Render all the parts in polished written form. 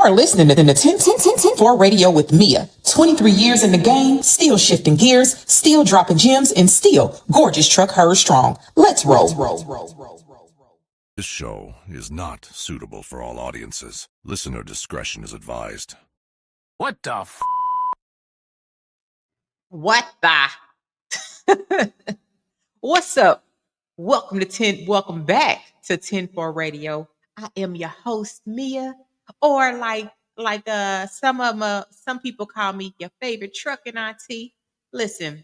are listening to the 10 radio with Mia. 23 years in the game, still shifting gears, still dropping gems, and still gorgeous truck her strong. Let's roll. This show is not suitable for all audiences. Listener discretion is advised. What the f? What the? What's up? Welcome back to 10-4 Radio. I am your host, Mia, or some people call me your favorite trucking auntie. Listen,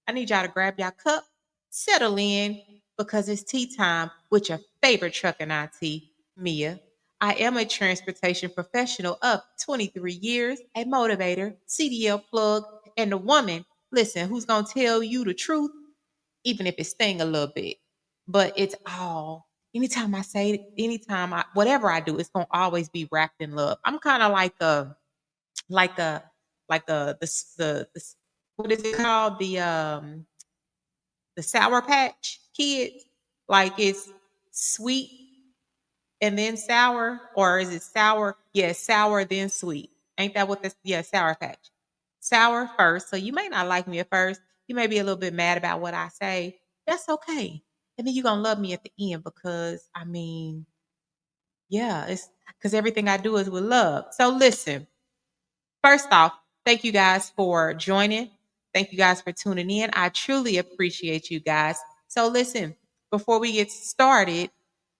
I need y'all to grab your cup, settle in, because it's tea time with your favorite trucking auntie, Mia. I am a transportation professional of 23 years, a motivator, CDL plug, and a woman, listen, who's going to tell you the truth, even if it sting a little bit. But it's all, whatever I do, it's going to always be wrapped in love. I'm kind of like a, what is it called? The Sour Patch Kids. Like it's sweet and then sour, or is it sour? Yeah, sour then sweet. Ain't that what this? Yeah, Sour Patch. Sour first, so you may not like me at first. You may be a little bit mad about what I say. That's okay. And then you're gonna love me at the end because yeah, it's because everything I do is with love. So listen, first off, thank you guys for joining. Thank you guys for tuning in. I truly appreciate you guys. So listen, before we get started,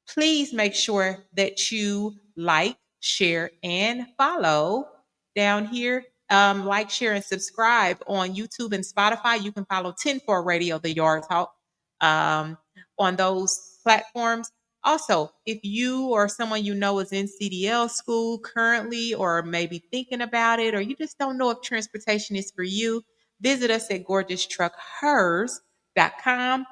please make sure that you like, share, and follow down here. Like, share, and subscribe on YouTube and Spotify. You can follow 10-4 Radio, the Yard Talk, on those platforms. Also, if you or someone you know is in CDL school currently, or maybe thinking about it, or you just don't know if transportation is for you, visit us at gorgeoustruckhers.com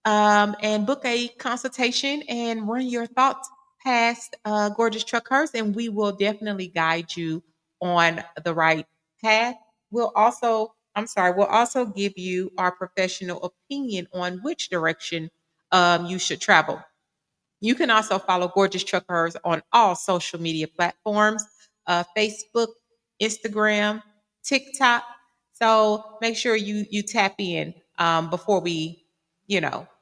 and book a consultation and run your thoughts past Gorgeous Truck Hers, and we will definitely guide you on the right path. We'll also give you our professional opinion on which direction you should travel. You can also follow Gorgeous Truck Hers on all social media platforms, Facebook, Instagram, TikTok. So make sure you tap in before we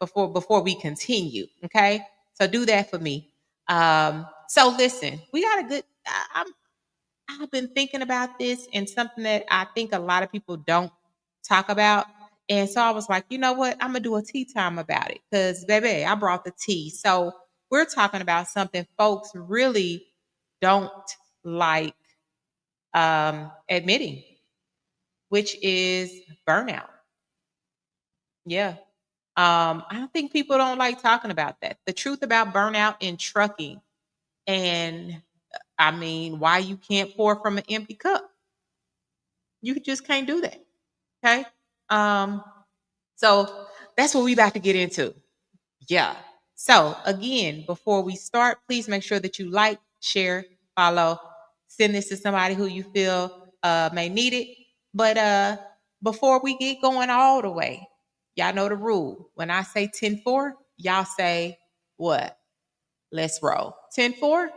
before we continue. Okay, so do that for me. So listen, we got a good. I've been thinking about this, and something that I think a lot of people don't talk about. And so I was like, you know what? I'm gonna do a tea time about it because, baby, I brought the tea. So we're talking about something folks really don't like admitting, which is burnout. Yeah. I don't think people don't like talking about that. The truth about burnout in trucking, and why you can't pour from an empty cup. You just can't do that. Okay. Um, so that's what we about to get into. Yeah. So again, before we start, please make sure that you like, share, follow, send this to somebody who you feel may need it. But before we get going all the way, y'all know the rule. When I say 10-4, y'all say what? Let's roll. 10-4.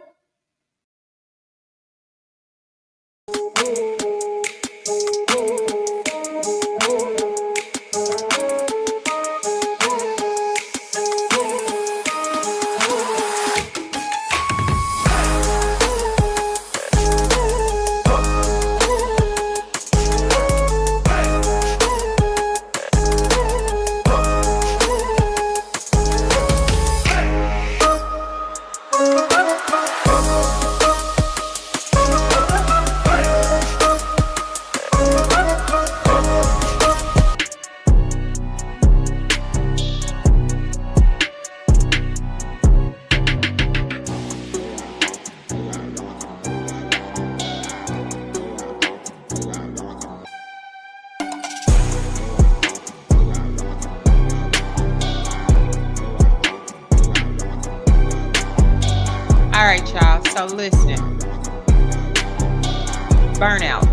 All right, y'all. So listen, burnout.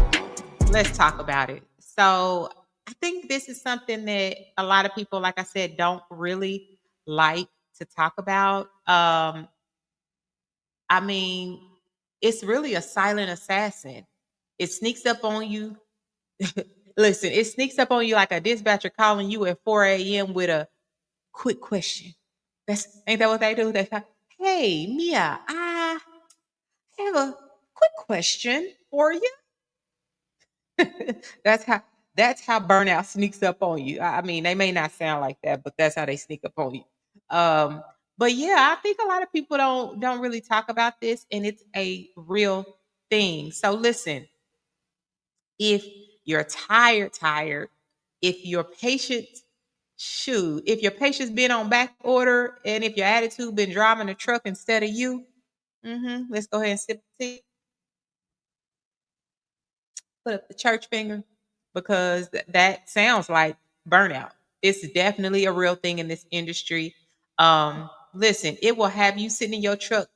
Let's talk about it. So I think this is something that a lot of people, like I said, don't really like to talk about. I mean, It's really a silent assassin. It sneaks up on you. Listen, it sneaks up on you like a dispatcher calling you at 4 a.m. with a quick question. That's ain't that what they do? They say, "Hey, Mia, I have a quick question for you." that's how that's how burnout sneaks up on you. I mean, they may not sound like that, but that's how they sneak up on you. Um, but yeah, I think a lot of people don't really talk about this, and it's a real thing. So listen, if you're tired, if your patient if your patient's been on back order, and if your attitude been driving the truck instead of you, let's go ahead and sip tea, put up the church finger, because that sounds like burnout. It's definitely a real thing in this industry. Listen, it will have you sitting in your truck,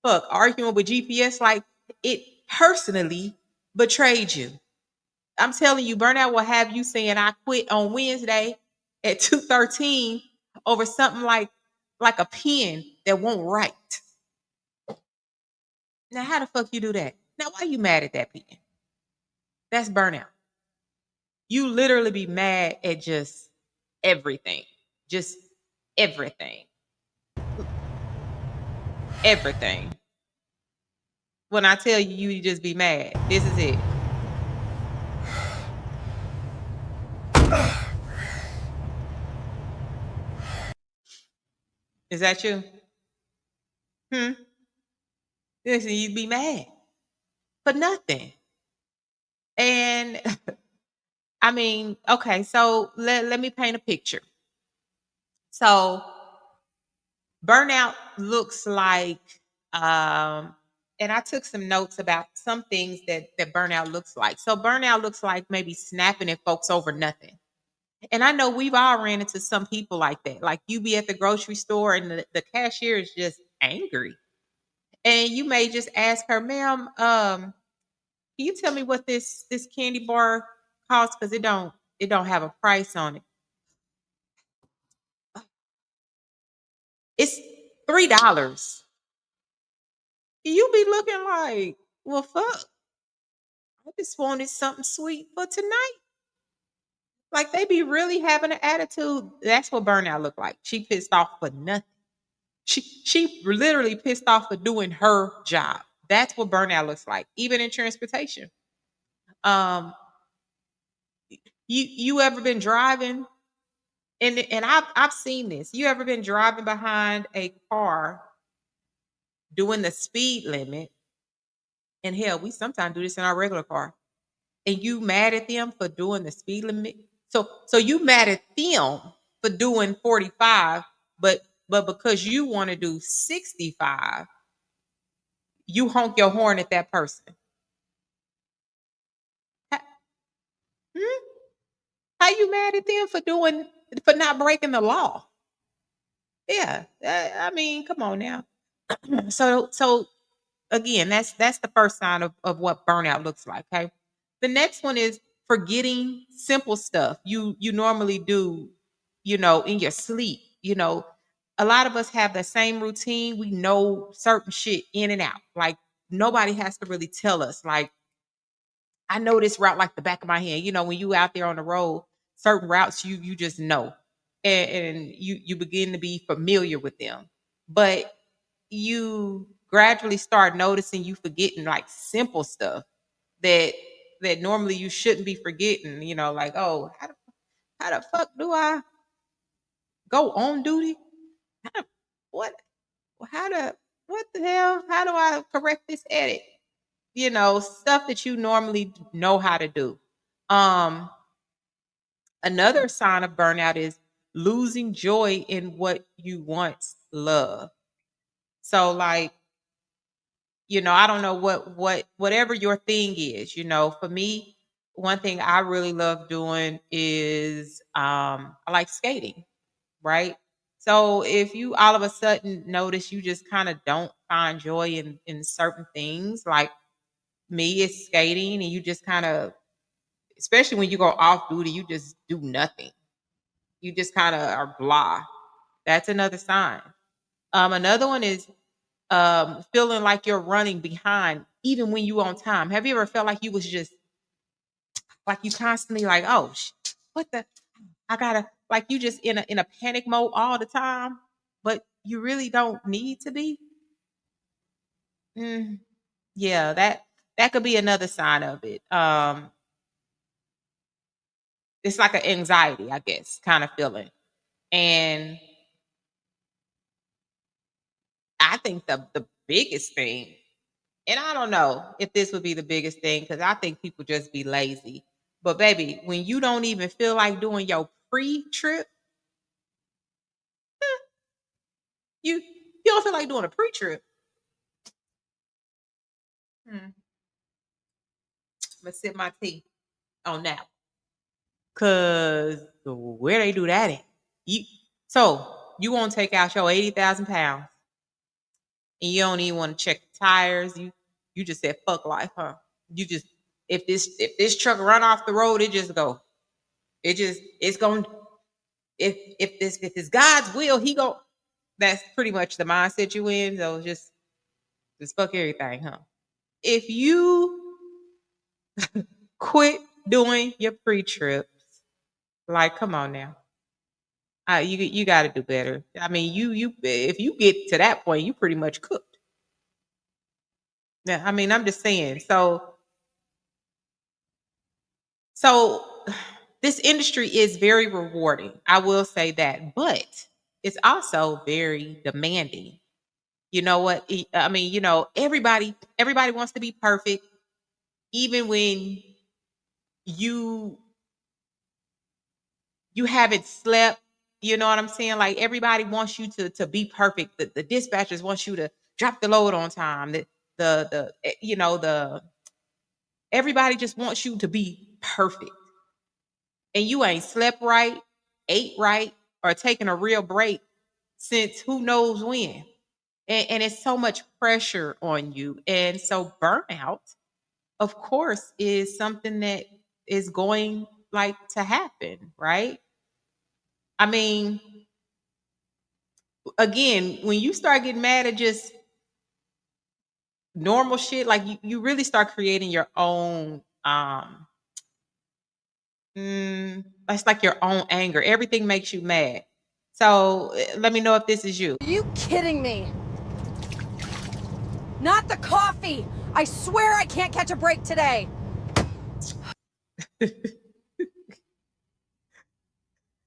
arguing with GPS like it personally betrayed you. I'm telling you, burnout will have you saying, "I quit" on Wednesday at 2:13 over something like a pen that won't write. Now, how the fuck you do that? Now, why you mad at that pen? That's burnout. You literally be mad at just everything. Just everything. Everything. When I tell you, you just be mad. This is it. Is that you? Hmm. Listen, you'd be mad for nothing. And I mean, okay, so let me paint a picture. So burnout looks like, um, and I took some notes about some things that burnout looks like. So burnout looks like maybe snapping at folks over nothing. And I know we've all ran into some people like that. Like you be at the grocery store and the cashier is just angry. And you may just ask her, "Ma'am, can you tell me what this candy bar costs? Because it don't have a price on it. It's $3." You be looking like, "Well, fuck, I just wanted something sweet for tonight." Like they be really having an attitude. That's what burnout look like. She pissed off for nothing. She literally pissed off for doing her job. That's what burnout looks like. Even in transportation. Um, you ever been driving, and I've seen this. You ever been driving behind a car doing the speed limit? And hell, we sometimes do this in our regular car. And you mad at them for doing the speed limit. So you mad at them for doing 45, but because you want to do 65, you honk your horn at that person. Ha- hmm? How you mad at them for not breaking the law? Yeah, I mean, come on now. So again, that's the first sign of what burnout looks like. Okay, the next one is forgetting simple stuff you normally do, in your sleep. A lot of us have the same routine. We know certain shit in and out. Like nobody has to really tell us. Like I know this route like the back of my hand. When you out there on the road, certain routes you just know, and you begin to be familiar with them. But you gradually start noticing you forgetting like simple stuff that normally you shouldn't be forgetting. Like, oh, how the fuck do I go on duty? How the, what? How to? What the hell? How do I correct this edit? Stuff that you normally know how to do. Um, Another sign of burnout is losing joy in what you once loved. So, like, I don't know whatever your thing is. For me, one thing I really love doing is I like skating, right? So if you all of a sudden notice you just kind of don't find joy in certain things, like me, it's skating, and you just kind of, especially when you go off duty, you just do nothing. You just kind of are blah. That's another sign. Another one is feeling like you're running behind even when you on time. Have you ever felt like you was just like you constantly like, oh, what the I gotta like you just in a panic mode all the time, but you really don't need to be. Mm, yeah, that could be another sign of it. It's like an anxiety, I guess, kind of feeling. And I think the biggest thing, and I don't know if this would be the biggest thing because I think people just be lazy. But baby, when you don't even feel like doing your pre-trip, you don't feel like doing a pre-trip. Hmm. I'm gonna sip my tea on that. Cause where they do that at? You so you won't take out your 80,000 pounds and you don't even want to check the tires. You just said fuck life, huh? You just if this truck run off the road, it just go. It's going if it's God's will, he go. That's pretty much the mindset you in. So just fuck everything, huh? If you quit doing your pre-trips, like come on now. You got to do better. I mean, you if you get to that point, you pretty much cooked. Yeah, I mean, I'm just saying. So this industry is very rewarding. I will say that, but it's also very demanding. You know what? I mean, everybody wants to be perfect, even when you you haven't slept. You know what I'm saying? Like everybody wants you to be perfect. The dispatchers want you to drop the load on time. The everybody just wants you to be perfect. And you ain't slept right, ate right, or taken a real break since who knows when. And it's so much pressure on you. And so burnout, of course, is something that is going like to happen, right? I mean, again, when you start getting mad at just normal shit, like you really start creating your own it's like your own anger. Everything makes you mad. So let me know if this is you. Are you kidding me? Not the coffee! I swear I can't catch a break today. Did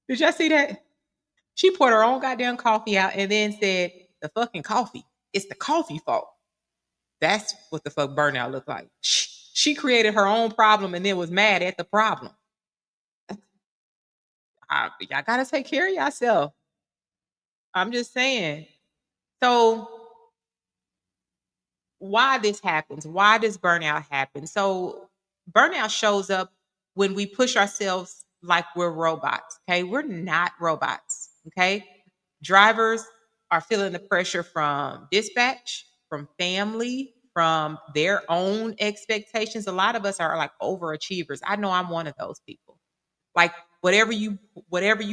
y'all see that? She poured her own goddamn coffee out and then said, the fucking coffee. It's the coffee fault. That's what the fuck burnout looked like. She created her own problem and then was mad at the problem. Y'all gotta take care of yourself. I'm just saying. So why this happens? Why does burnout happen? So burnout shows up when we push ourselves like we're robots. Okay. We're not robots. Okay. Drivers are feeling the pressure from dispatch, from family, from their own expectations. A lot of us are like overachievers. I know I'm one of those people. Like whatever you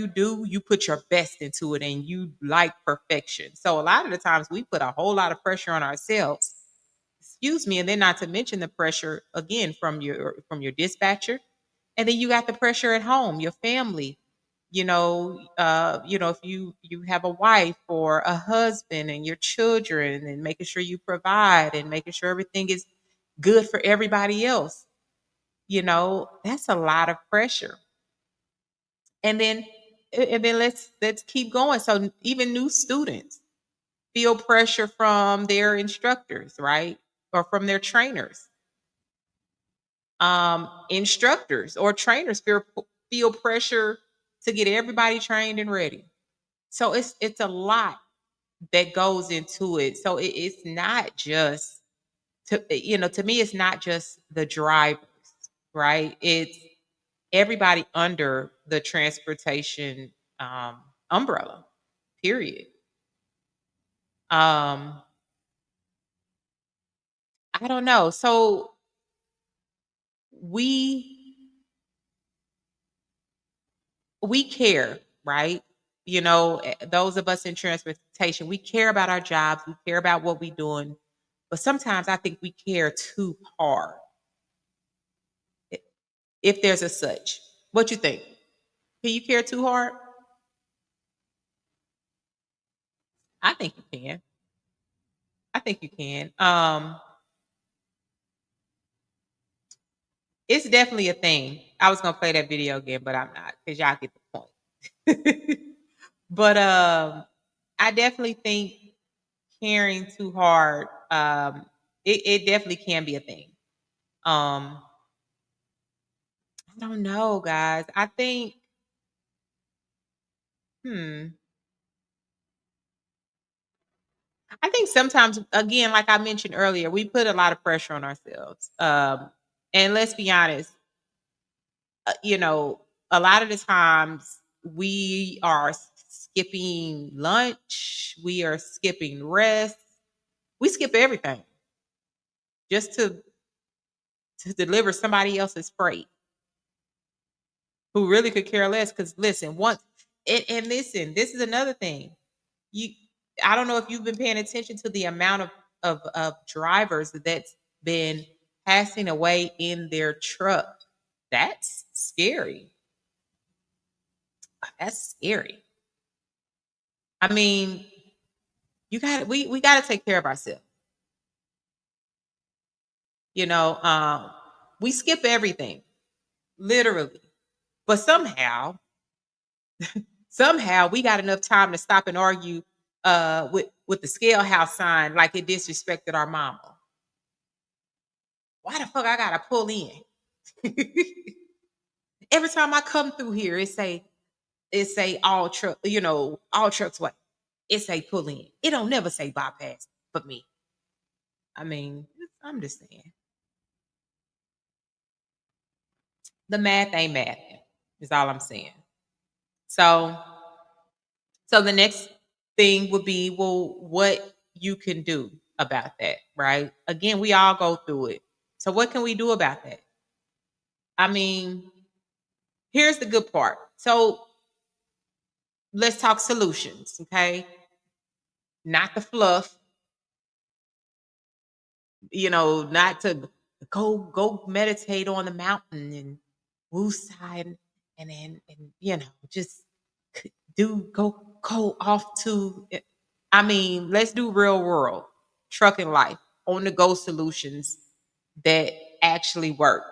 do, you put your best into it and you like perfection. So a lot of the times we put a whole lot of pressure on ourselves. Excuse me, and then not to mention the pressure again from your dispatcher, and then you got the pressure at home, your family. If you have a wife or a husband and your children, and making sure you provide and making sure everything is good for everybody else. That's a lot of pressure. And then and then let's keep going. So even new students feel pressure from their instructors, right? Or from their trainers. Instructors or trainers feel pressure to get everybody trained and ready. So it's a lot that goes into it. So it's not just to me, it's not just the drivers, right? It's everybody under the transportation umbrella. Period. Um, I don't know. So we we care, right? Those of us in expectation. We care about our jobs, we care about what we're doing, but sometimes I think we care too hard. i- If there's a such, what you think? Can you care too hard? I think you can. I think you can. It's definitely a thing. I was gonna play that video again, but I'm not because y'all get the point. But I definitely think caring too hard, it definitely can be a thing. Um, I don't know, guys. I think, hmm, I think sometimes, again, like I mentioned earlier, we put a lot of pressure on ourselves. And let's be honest, you know, a lot of the times we are skipping lunch, we are skipping rest, we skip everything just to deliver somebody else's freight who really could care less. Because listen, once and listen, this is another thing. You, I don't know if you've been paying attention to the amount of drivers that's been passing away in their truck. That's scary. That's scary. I mean, we got to take care of ourselves. You know, we skip everything, literally. But somehow we got enough time to stop and argue with the scale house sign like it disrespected our mama. Why the fuck I gotta pull in? Every time I come through here, it say all truck, all trucks way. It say pull in. It don't never say bypass for me. I mean, I'm just saying. The math ain't math, is all I'm saying. So the next thing would be, well, what you can do about that, right? Again, we all go through it. So what can we do about that? I mean, here's the good part. So let's talk solutions, okay? Not the fluff, not to go meditate on the mountain and woosah and just do go off to I mean, let's do real world trucking life on the go solutions that actually work.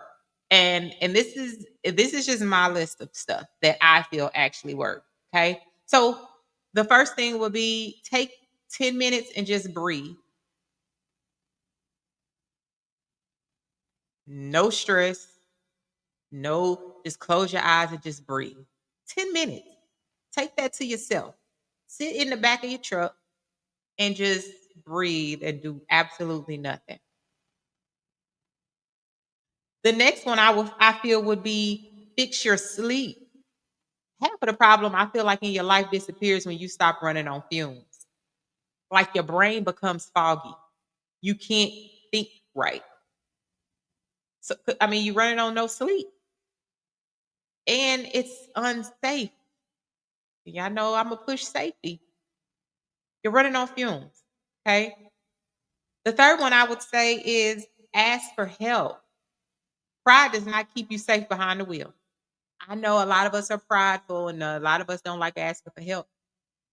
And this is just my list of stuff that I feel actually work. Okay. So the first thing would be take 10 minutes and just breathe. No stress, no, just close your eyes and just breathe. 10 minutes. Take that to yourself. Sit in the back of your truck and just breathe and do absolutely nothing. The next one I feel would be fix your sleep. Half of the problem I feel like in your life disappears when you stop running on fumes. Like your brain becomes foggy. You can't think right. So I mean, you're running on no sleep, and it's unsafe. Y'all know I'm gonna push safety. You're running on fumes. Okay. The third one I would say is ask for help. Pride does not keep you safe behind the wheel. I know a lot of us are prideful and a lot of us don't like asking for help.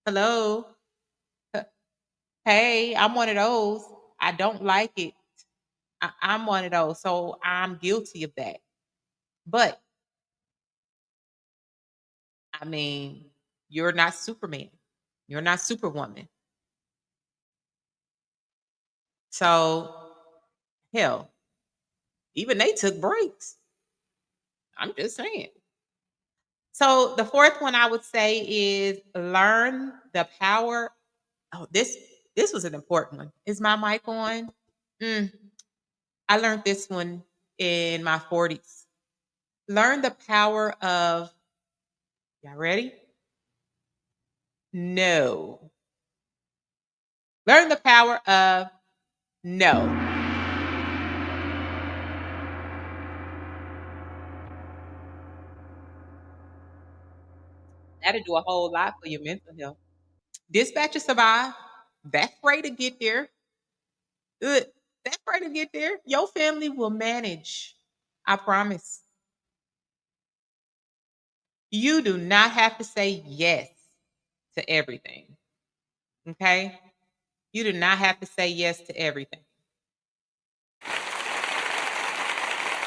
Hello. H- Hey, I'm one of those. I don't like it. I'm one of those. So I'm guilty of that. But I mean, you're not Superman. You're not Superwoman. So hell, even they took breaks. I'm just saying. So the fourth one I would say is learn the power. Oh, this was an important one. Is my mic on? Mm, I learned this one in my 40s. Learn the power of, y'all ready? No. Learn the power of no. That'll do a whole lot for your mental health. Dispatcher survive. That's freight to get there. Good. That's freight to get there. Your family will manage. I promise. You do not have to say yes to everything. Okay? You do not have to say yes to everything.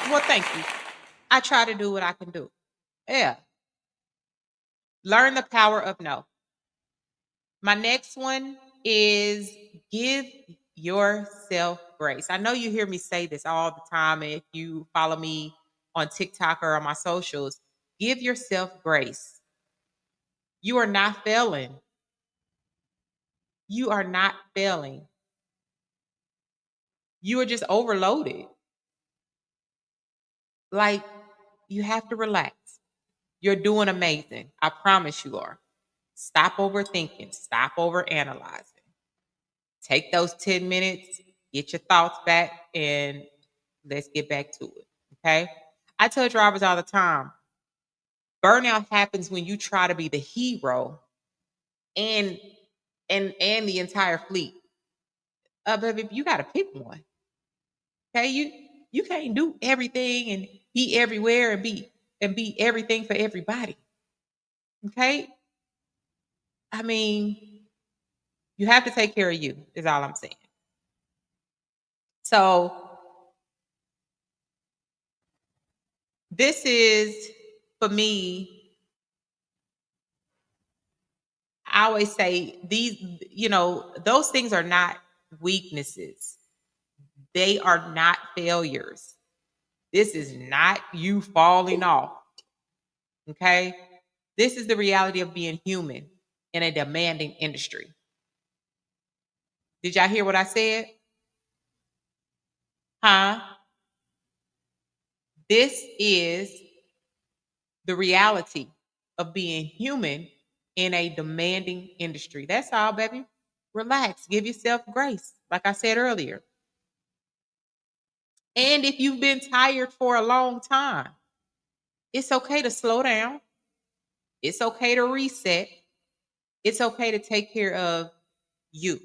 Well, thank you. I try to do what I can do. Yeah. Learn the power of no. My next one is give yourself grace. I know you hear me say this all the time. And if you follow me on TikTok or on my socials, give yourself grace. You are not failing. You are not failing. You are just overloaded. Like, you have to relax. You're doing amazing. I promise you are. Stop overthinking. Stop overanalyzing. Take those 10 minutes, get your thoughts back, and let's get back to it. Okay. I tell drivers all the time, burnout happens when you try to be the hero and and the entire fleet. But if you gotta pick one, okay, you can't do everything and be everywhere and be everything for everybody. Okay. I mean, you have to take care of you, is all I'm saying. So this is for me, I always say these, those things are not weaknesses. They are not failures. This is not you falling off. Okay. This is the reality of being human in a demanding industry. Did y'all hear what I said? Huh? This is the reality of being human in a demanding industry. That's all, baby. Relax. Give yourself grace, like I said earlier. And if you've been tired for a long time, it's okay to slow down. It's okay to reset. It's okay to take care of you.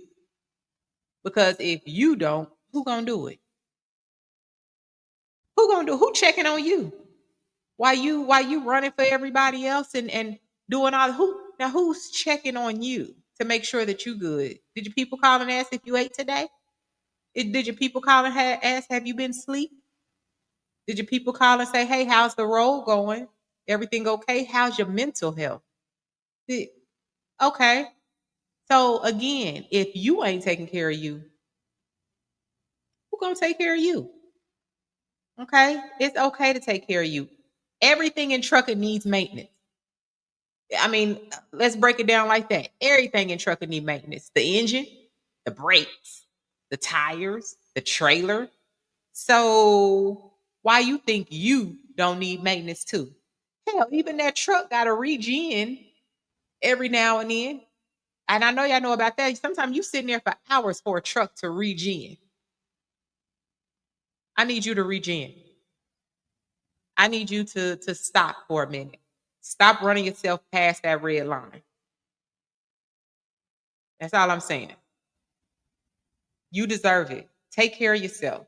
Because if you don't, who gonna do it? Who gonna do it? Who checking on you? Why you running for everybody else and doing all who's checking on you to make sure that you good? Did your people call and ask if you ate today? Did your people call and ask have you been asleep? Did your people call and say, hey, how's the road going? Everything okay? How's your mental health? Did- okay. So again, if you ain't taking care of you, who gonna take care of you? Okay. It's okay to take care of you. Everything in trucking needs maintenance. I mean, let's break it down like that. Everything in trucking need maintenance. The engine, the brakes, the tires, the trailer. So why you think you don't need maintenance too? Hell, even that truck got a regen every now and then. And I know y'all know about that. Sometimes you sitting there for hours for a truck to regen. I need you to regen. I need you to stop for a minute. Stop running yourself past that red line. That's all I'm saying. You deserve it. Take care of yourself.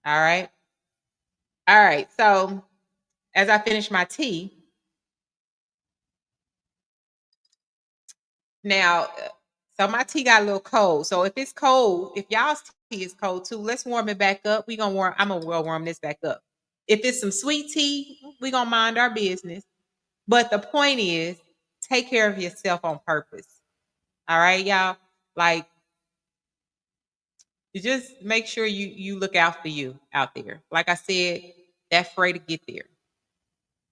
All right. All right. So as I finish my tea, now, so my tea got a little cold. So if it's cold, if y'all's tea is cold too, let's warm it back up. I'm gonna warm this back up. If it's some sweet tea, we gonna mind our business. But the point is, take care of yourself on purpose. All right, y'all. Like, you just make sure you look out for you out there. Like I said, that's afraid to get there.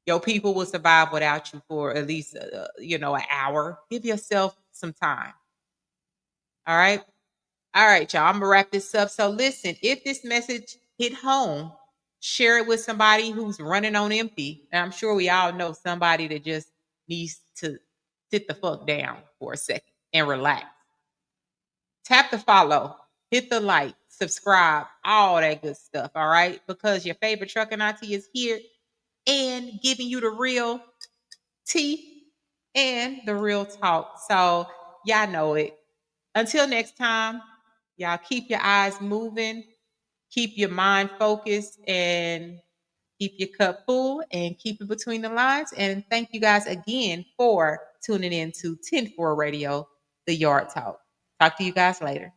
Your people will survive without you for at least an hour. Give yourself some time. All right. All right, y'all. I'm gonna wrap this up. So listen, if this message hit home, share it with somebody who's running on empty. And I'm sure we all know somebody that just needs to sit the fuck down for a second and relax. Tap the follow, hit the like, subscribe, all that good stuff. All right, because your favorite trucking auntie is here and giving you the real tea and the real talk. So Y'all know it. Until next time, y'all keep your eyes moving, keep your mind focused, and keep your cup full and keep it between the lines. And thank you guys again for tuning in to 10-4 Radio, the Yard Talk. Talk to you guys later.